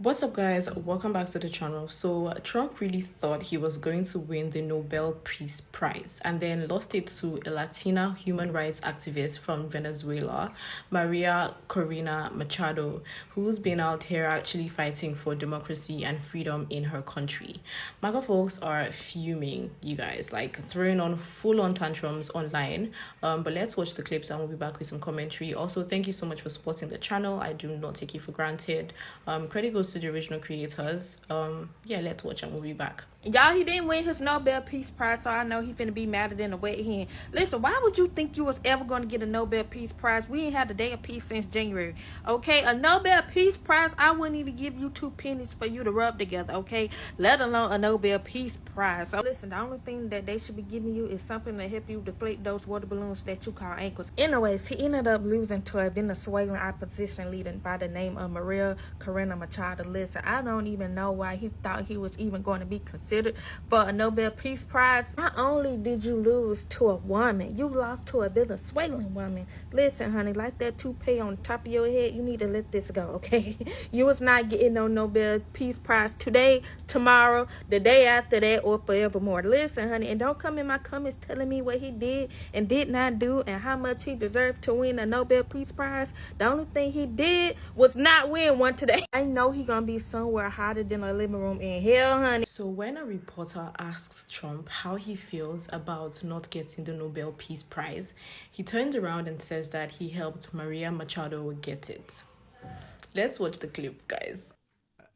What's up, guys? Welcome back to the channel. So Trump really thought he was going to win the Nobel Peace Prize and then lost it to a Latina human rights activist from Venezuela, María Corina Machado, who's been out here actually fighting for democracy and freedom in her country. MAGA folks are fuming, you guys, like throwing on full-on tantrums online. But let's watch the clips and we'll be back with some commentary. Also, thank you so much for supporting the channel. I do not take it for granted. Credit goes to the original creators. Yeah, let's watch and we'll be back. Y'all, he didn't win his Nobel Peace Prize, so I know he finna be madder than a wet hen. Listen, why would you think you was ever going to get a Nobel Peace Prize? We ain't had the day of peace since January, okay? A Nobel Peace Prize, I wouldn't even give you 2 pennies for you to rub together, okay? Let alone a Nobel Peace Prize. So listen, the only thing that they should be giving you is something to help you deflate those water balloons that you call ankles. Anyways, he ended up losing to a Venezuelan opposition leader by the name of María Corina Machado. Listen, I don't even know why he thought he was even going to be considered for a Nobel Peace Prize. Not only did you lose to a woman, you lost to a Venezuelan woman. Listen, honey, like that toupee on the top of your head, you need to let this go, okay? You was not getting no Nobel Peace Prize today, tomorrow, the day after that, or forevermore. Listen, honey, and don't come in my comments telling me what he did and did not do and how much he deserved to win a Nobel Peace Prize. The only thing he did was not win one today. I know he gonna be somewhere hotter than a living room in hell, honey. So when a reporter asks Trump how he feels about not getting the Nobel Peace Prize, he turns around and says that he helped Maria Machado get it. Let's watch the clip, guys.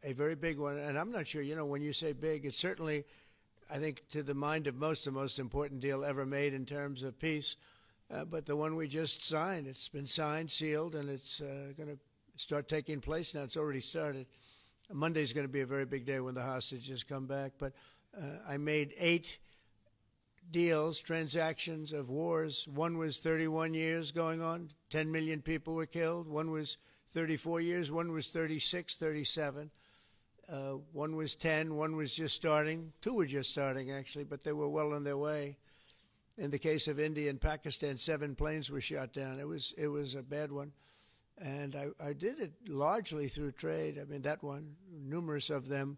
A very big one, and I'm not sure, when you say big, it's certainly, I think, to the mind of most, the most important deal ever made in terms of peace. But the one we just signed, it's been signed, sealed, and it's going to start taking place now. It's already started. Monday's going to be a very big day when the hostages come back. But I made 8 deals, transactions of wars. One was 31 years going on. 10 million people were killed. One was 34 years. One was 36, 37. One was 10. One was just starting. 2 were just starting, actually, but they were well on their way. In the case of India and Pakistan, 7 planes were shot down. It was a bad one. And I did it largely through trade. I mean, that one, numerous of them.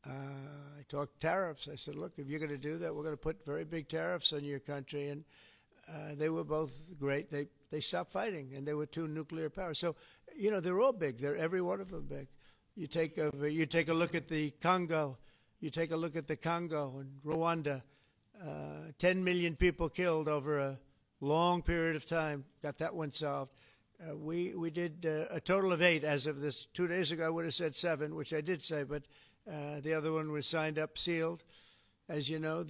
I talked tariffs. I said, look, if you're going to do that, we're going to put very big tariffs on your country. And they were both great. They stopped fighting, and there were 2 nuclear powers. So, they're all big. They're every one of them big. You take a look at the Congo. You take a look at the Congo and Rwanda. 10 million people killed over a long period of time. Got that one solved. We did a total of 8 as of this 2 days ago. I would have said 7, which I did say, but the other one was signed up, sealed. As you know,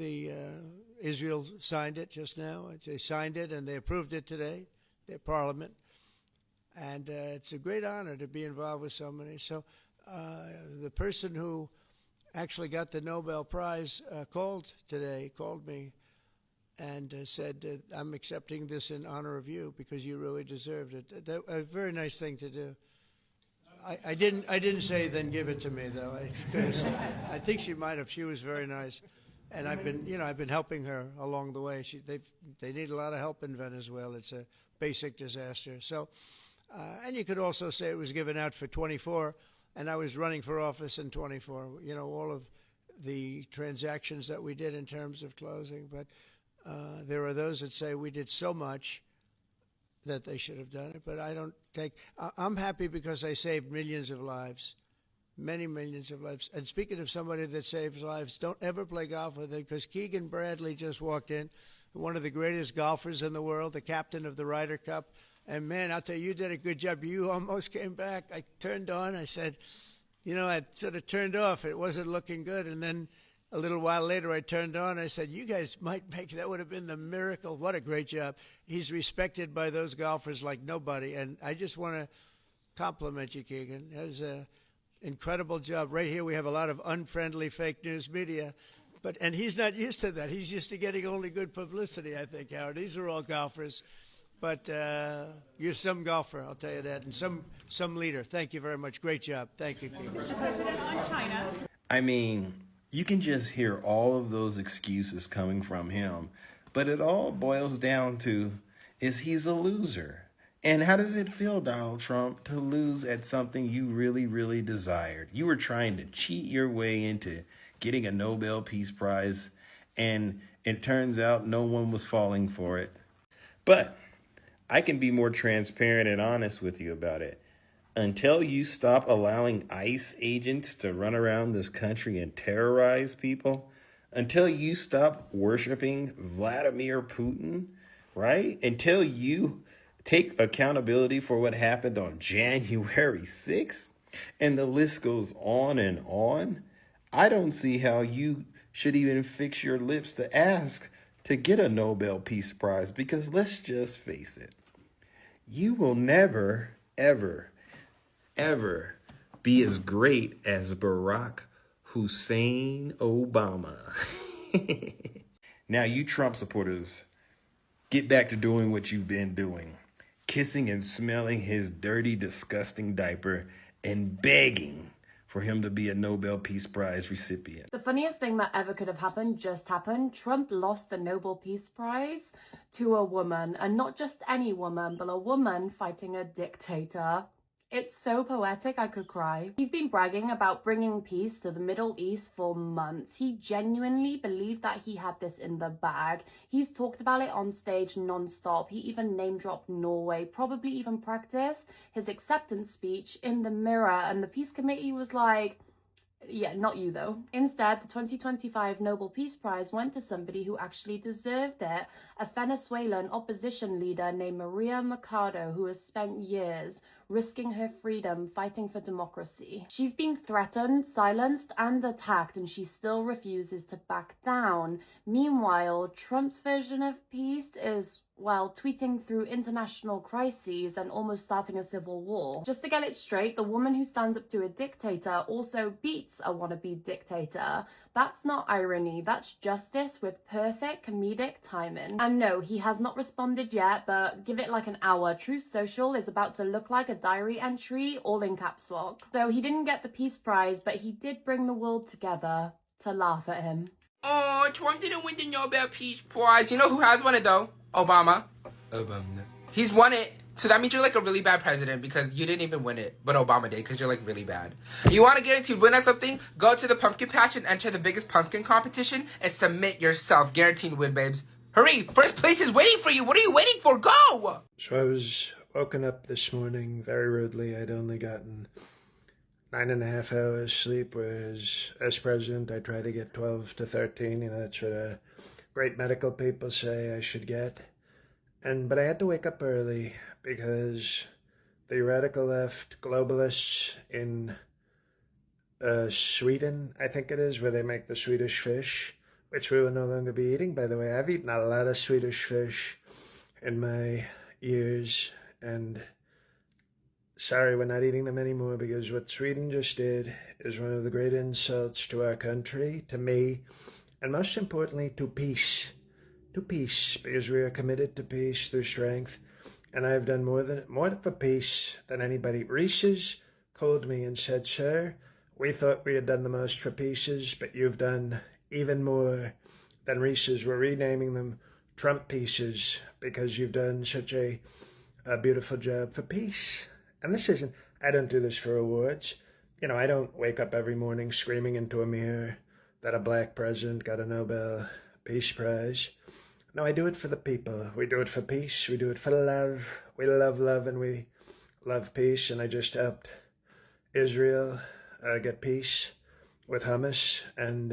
Israel signed it just now. They signed it and they approved it today, their parliament. And it's a great honor to be involved with so many. So the person who actually got the Nobel Prize called me and said, I'm accepting this in honor of you because you really deserved it. A very nice thing to do. I didn't say then give it to me, though. I think she might have. She was very nice. And I've been helping her along the way. They need a lot of help in Venezuela. It's a basic disaster. So, and you could also say it was given out for 24, and I was running for office in 24. All of the transactions that we did in terms of closing. But there are those that say we did so much that they should have done it. But I'm happy because I saved millions of lives. Many millions of lives. And speaking of somebody that saves lives, don't ever play golf with it because Keegan Bradley just walked in, one of the greatest golfers in the world, the captain of the Ryder Cup. And, man, I'll tell you, you did a good job. You almost came back. I turned on. I said, I sort of turned off. It wasn't looking good. And then a little while later, I turned on. I said, you guys might make that would have been the miracle. What a great job. He's respected by those golfers like nobody. And I just want to compliment you, Keegan. That was a incredible job. Right here, we have a lot of unfriendly fake news media, and he's not used to that. He's used to getting only good publicity, I think, Howard. These are all golfers, but you're some golfer, I'll tell you that, and some leader. Thank you very much. Great job. Thank you, Keegan. Mr. President, on China. I mean, you can just hear all of those excuses coming from him, but it all boils down to is he's a loser. And how does it feel, Donald Trump, to lose at something you really, really desired? You were trying to cheat your way into getting a Nobel Peace Prize, and it turns out no one was falling for it. But I can be more transparent and honest with you about it. Until you stop allowing ICE agents to run around this country and terrorize people, until you stop worshiping Vladimir Putin, right? Until you take accountability for what happened on January 6th, and the list goes on, I don't see how you should even fix your lips to ask to get a Nobel Peace Prize, because let's just face it, you will never, ever, ever be as great as Barack Hussein Obama. Now, you Trump supporters, get back to doing what you've been doing. Kissing and smelling his dirty, disgusting diaper and begging for him to be a Nobel Peace Prize recipient. The funniest thing that ever could have happened just happened. Trump lost the Nobel Peace Prize to a woman, and not just any woman, but a woman fighting a dictator. It's so poetic, I could cry. He's been bragging about bringing peace to the Middle East for months. He genuinely believed that he had this in the bag. He's talked about it on stage non-stop. He even name-dropped Norway, probably even practiced his acceptance speech in the mirror. And the Peace Committee was like, yeah, not you though. Instead, the 2025 Nobel Peace Prize went to somebody who actually deserved it, a Venezuelan opposition leader named María Machado, who has spent years risking her freedom fighting for democracy. She's been threatened, silenced, and attacked, and she still refuses to back down. Meanwhile, Trump's version of peace is, well, tweeting through international crises and almost starting a civil war. Just to get it straight, the woman who stands up to a dictator also beats a wannabe dictator. That's not irony, that's justice with perfect comedic timing. And no, he has not responded yet, but give it like an hour. Truth Social is about to look like a diary entry, all in caps lock. So he didn't get the Peace Prize, but he did bring the world together to laugh at him. Oh, Trump didn't win the Nobel Peace Prize. You know who has won it though? Obama. He's won it. So that means you're like a really bad president because you didn't even win it. But Obama did because you're like really bad. You want to guarantee win at something? Go to the pumpkin patch and enter the biggest pumpkin competition and submit yourself. Guaranteed win, babes. Hurry! First place is waiting for you. What are you waiting for? Go! So I was woken up this morning very rudely. I'd only gotten 9.5 hours sleep, whereas as president I try to get 12 to 13. You know, that's what great medical people say I should get. But I had to wake up early because the radical left globalists in Sweden, I think it is, where they make the Swedish fish, which we will no longer be eating, by the way. I've eaten a lot of Swedish fish in my years, and sorry, we're not eating them anymore, because what Sweden just did is one of the great insults to our country, to me, and most importantly, to peace. To peace, because we are committed to peace through strength, and I have done more for peace than anybody. Reese's called me and said, "Sir, we thought we had done the most for pieces, but you've done even more than Reese's. We're renaming them Trump pieces because you've done such a beautiful job for peace." And this isn't, I don't do this for awards. You know, I don't wake up every morning screaming into a mirror that a black president got a Nobel Peace Prize. No, I do it for the people. We do it for peace. We do it for love. We love love and we love peace. And I just helped Israel get peace with hummus. And,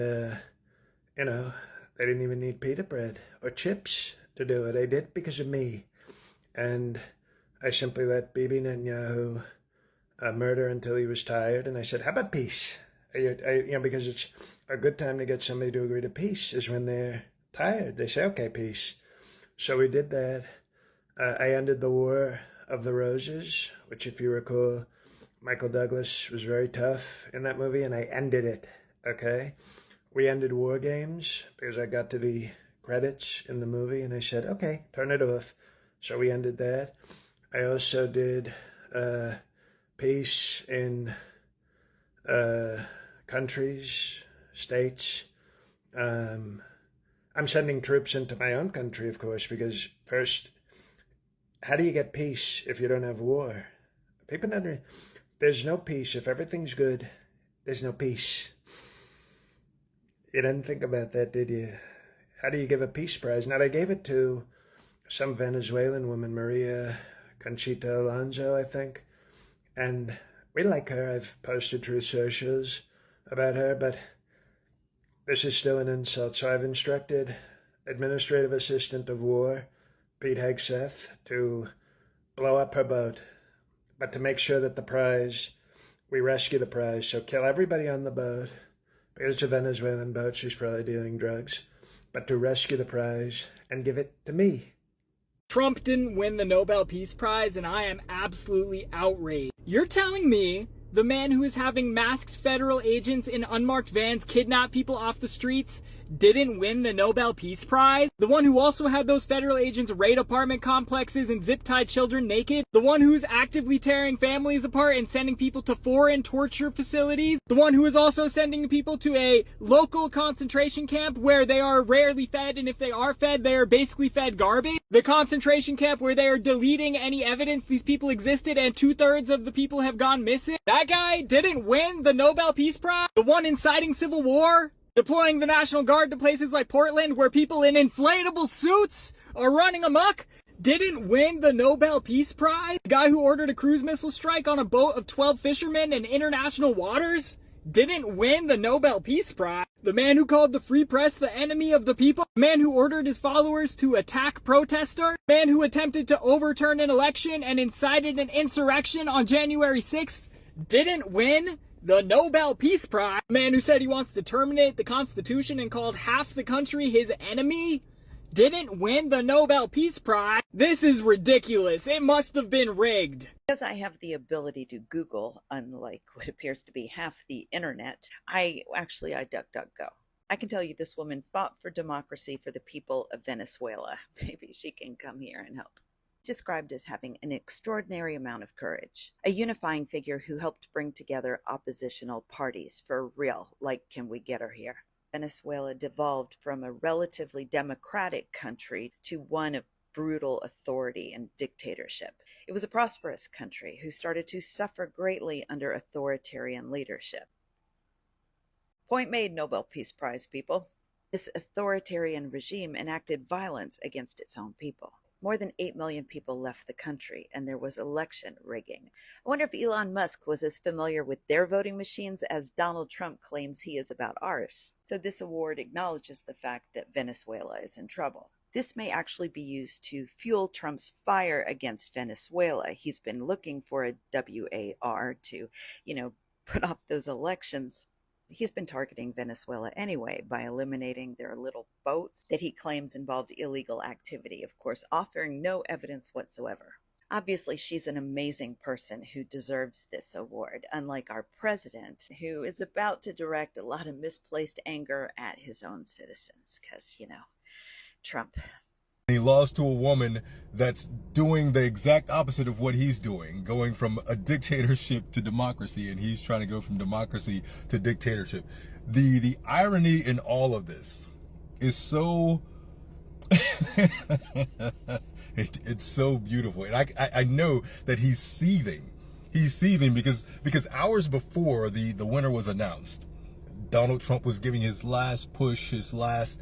you know, they didn't even need pita bread or chips to do it. They did it because of me. And I simply let Bibi Netanyahu murder until he was tired. And I said, how about peace? Because it's a good time to get somebody to agree to peace is when they're tired. They say, okay, peace. So we did that. I ended the War of the Roses, which, if you recall, Michael Douglas was very tough in that movie, and I ended it, okay? We ended war games because I got to the credits in the movie, and I said, okay, turn it off. So we ended that. I also did peace in countries, states. I'm sending troops into my own country, of course, because first, how do you get peace if you don't have war? People don't. There's no peace. If everything's good, there's no peace. You didn't think about that, did you? How do you give a peace prize? Now, they gave it to some Venezuelan woman, Maria Conchita Alonso, I think. And we like her. I've posted through socials about her, but this is still an insult. So I've instructed Administrative Assistant of War, Pete Hegseth, to blow up her boat, but to make sure that the prize, we rescue the prize. So kill everybody on the boat, because it's a Venezuelan boat, she's probably dealing drugs, but to rescue the prize and give it to me. Trump didn't win the Nobel Peace Prize, and I am absolutely outraged. You're telling me the man who is having masked federal agents in unmarked vans kidnap people off the streets didn't win the Nobel Peace Prize? The one who also had those federal agents raid apartment complexes and zip-tie children naked? The one who is actively tearing families apart and sending people to foreign torture facilities? The one who is also sending people to a local concentration camp where they are rarely fed, and if they are fed, they are basically fed garbage? The concentration camp where they are deleting any evidence these people existed and 2/3 of the people have gone missing? That guy didn't win the Nobel Peace Prize? The one inciting civil war? Deploying the National Guard to places like Portland where people in inflatable suits are running amok? Didn't win the Nobel Peace Prize? The guy who ordered a cruise missile strike on a boat of 12 fishermen in international waters? Didn't win the Nobel Peace Prize? The man who called the free press the enemy of the people? The man who ordered his followers to attack protesters? The man who attempted to overturn an election and incited an insurrection on January 6th? Didn't win the Nobel Peace Prize? The man who said he wants to terminate the Constitution and called half the country his enemy didn't win the Nobel Peace Prize? This is ridiculous. It must have been rigged. Because I have the ability to Google, unlike what appears to be half the internet, I DuckDuckGo. I can tell you this woman fought for democracy for the people of Venezuela. Maybe she can come here and help. Described as having an extraordinary amount of courage, a unifying figure who helped bring together oppositional parties for real, like Can We Get Her Here? Venezuela devolved from a relatively democratic country to one of brutal authority and dictatorship. It was a prosperous country who started to suffer greatly under authoritarian leadership. Point made, Nobel Peace Prize people. This authoritarian regime enacted violence against its own people. More than 8 million people left the country, and there was election rigging. I wonder if Elon Musk was as familiar with their voting machines as Donald Trump claims he is about ours. So this award acknowledges the fact that Venezuela is in trouble. This may actually be used to fuel Trump's fire against Venezuela. He's been looking for a WAR to, put off those elections. He's been targeting Venezuela anyway by eliminating their little boats that he claims involved illegal activity, of course, offering no evidence whatsoever. Obviously, she's an amazing person who deserves this award, unlike our president, who is about to direct a lot of misplaced anger at his own citizens, because, Trump. He lost to a woman that's doing the exact opposite of what he's doing, going from a dictatorship to democracy, and he's trying to go from democracy to dictatorship. The irony in all of this is so it's so beautiful, and I know that he's seething. He's seething because hours before the winner was announced, Donald Trump was giving his last push, his last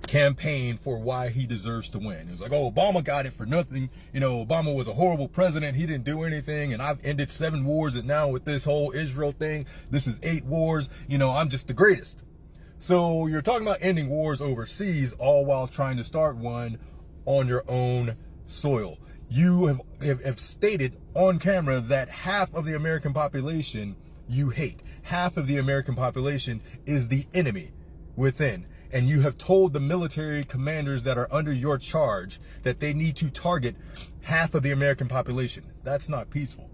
campaign for why he deserves to win. It was like, oh, Obama got it for nothing. Obama was a horrible president. He didn't do anything. And I've ended 7 wars. And now with this whole Israel thing, this is 8 wars. I'm just the greatest. So you're talking about ending wars overseas, all while trying to start one on your own soil. You have stated on camera that half of the American population you hate. Half of the American population is the enemy within. And you have told the military commanders that are under your charge that they need to target half of the American population. That's not peaceful.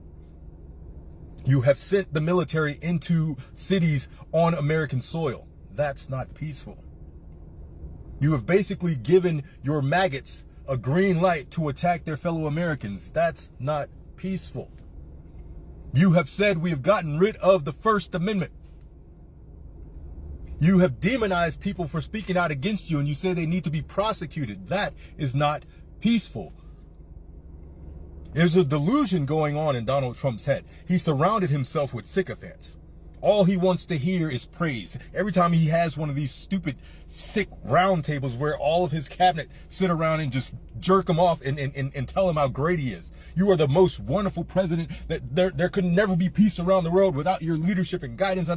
You have sent the military into cities on American soil. That's not peaceful. You have basically given your maggots a green light to attack their fellow Americans. That's not peaceful. You have said we have gotten rid of the First Amendment. You have demonized people for speaking out against you, and you say they need to be prosecuted. That is not peaceful. There's a delusion going on in Donald Trump's head. He surrounded himself with sycophants. All he wants to hear is praise. Every time he has one of these stupid, sick round tables where all of his cabinet sit around and just jerk him off and tell him how great he is. You are the most wonderful president, that there could never be peace around the world without your leadership and guidance.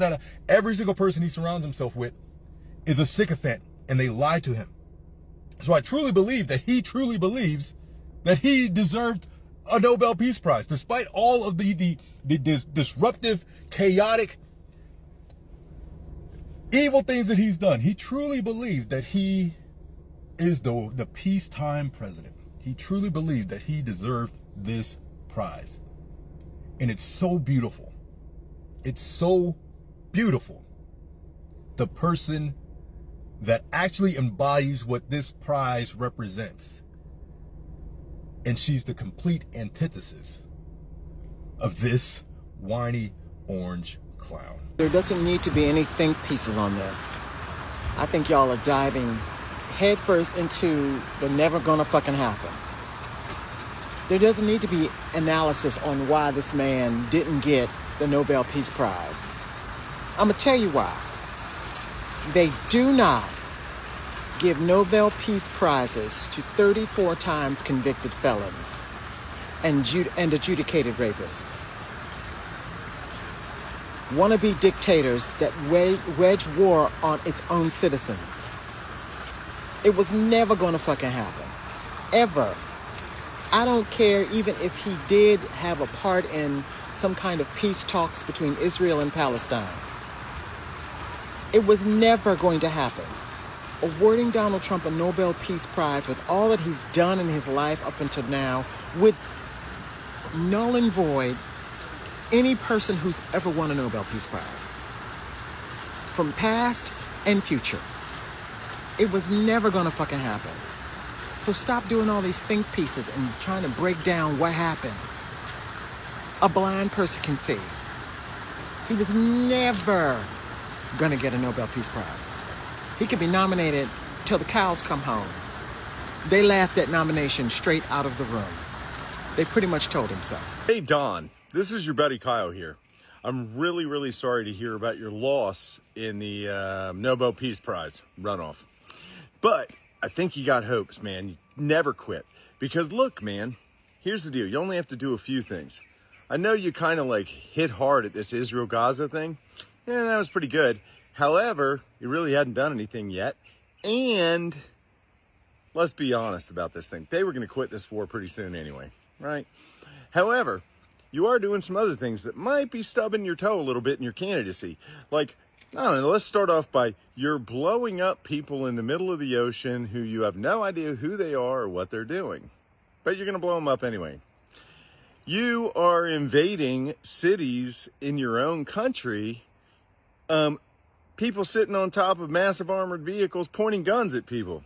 Every single person he surrounds himself with is a sycophant, and they lie to him. So I truly believe that he truly believes that he deserved a Nobel Peace Prize, despite all of the disruptive, chaotic, evil things that he's done. He truly believed that he is the peacetime president. He truly believed that he deserved this prize. And it's so beautiful. It's so beautiful. The person that actually embodies what this prize represents. And she's the complete antithesis of this whiny orange clown. There doesn't need to be any think pieces on this. I think y'all are diving headfirst into the never gonna fucking happen. There doesn't need to be analysis on why this man didn't get the Nobel Peace Prize. I'm gonna tell you why. They do not give Nobel Peace Prizes to 34 times convicted felons and adjudicated rapists. Wannabe dictators that wage war on its own citizens. It was never gonna fucking happen. Ever. I don't care even if he did have a part in some kind of peace talks between Israel and Palestine. It was never going to happen. Awarding Donald Trump a Nobel Peace Prize with all that he's done in his life up until now would null and void any person who's ever won a Nobel Peace Prize. From past and future. It was never gonna fucking happen. So stop doing all these think pieces and trying to break down what happened. A blind person can see. He was never gonna get a Nobel Peace Prize. He could be nominated till the cows come home. They laughed that nomination straight out of the room. They pretty much told him so. Hey, Don, this is your buddy Kyle here. I'm really, really sorry to hear about your loss in the Nobel Peace Prize runoff. But I think you got hopes, man. You never quit. Because look, man, here's the deal. You only have to do a few things. I know you kind of like hit hard at this Israel-Gaza thing. Yeah, that was pretty good. However, you really hadn't done anything yet. And let's be honest about this thing. They were going to quit this war pretty soon anyway, right? However, you are doing some other things that might be stubbing your toe a little bit in your candidacy. Like, I don't know, let's start off by you're blowing up people in the middle of the ocean who you have no idea who they are or what they're doing. But you're going to blow them up anyway. You are invading cities in your own country. People sitting on top of massive armored vehicles pointing guns at people.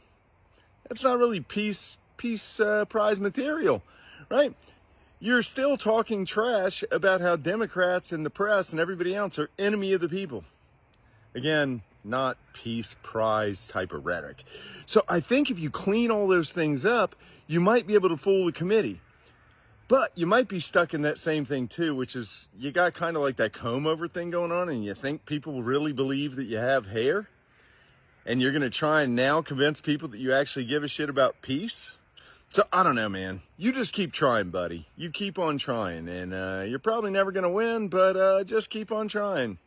That's not really peace prize material, right? You're still talking trash about how Democrats and the press and everybody else are enemy of the people. Again, not peace prize type of rhetoric. So I think if you clean all those things up, you might be able to fool the committee. But you might be stuck in that same thing too, which is you got kind of like that comb over thing going on and you think people really believe that you have hair and you're going to try and now convince people that you actually give a shit about peace. So I don't know, man. You just keep trying, buddy. You keep on trying and you're probably never going to win, but just keep on trying.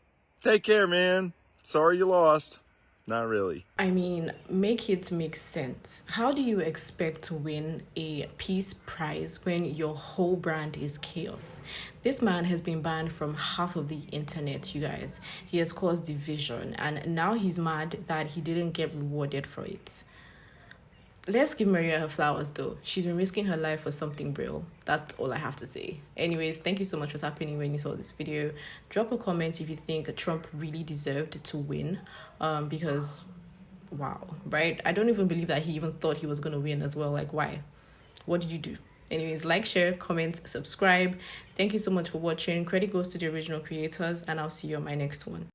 Take care, man. Sorry you lost. Not really. I mean, make it make sense. How do you expect to win a peace prize when your whole brand is chaos? This man has been banned from half of the internet, you guys. He has caused division, and now he's mad that he didn't get rewarded for it. Let's give Maria her flowers, though. She's been risking her life for something real. That's all I have to say. Anyways, thank you so much for happening when you saw this video. Drop a comment if you think Trump really deserved to win. Because, wow, right? I don't even believe that he even thought he was going to win as well. Like, why? What did you do? Anyways, like, share, comment, subscribe. Thank you so much for watching. Credit goes to the original creators, and I'll see you on my next one.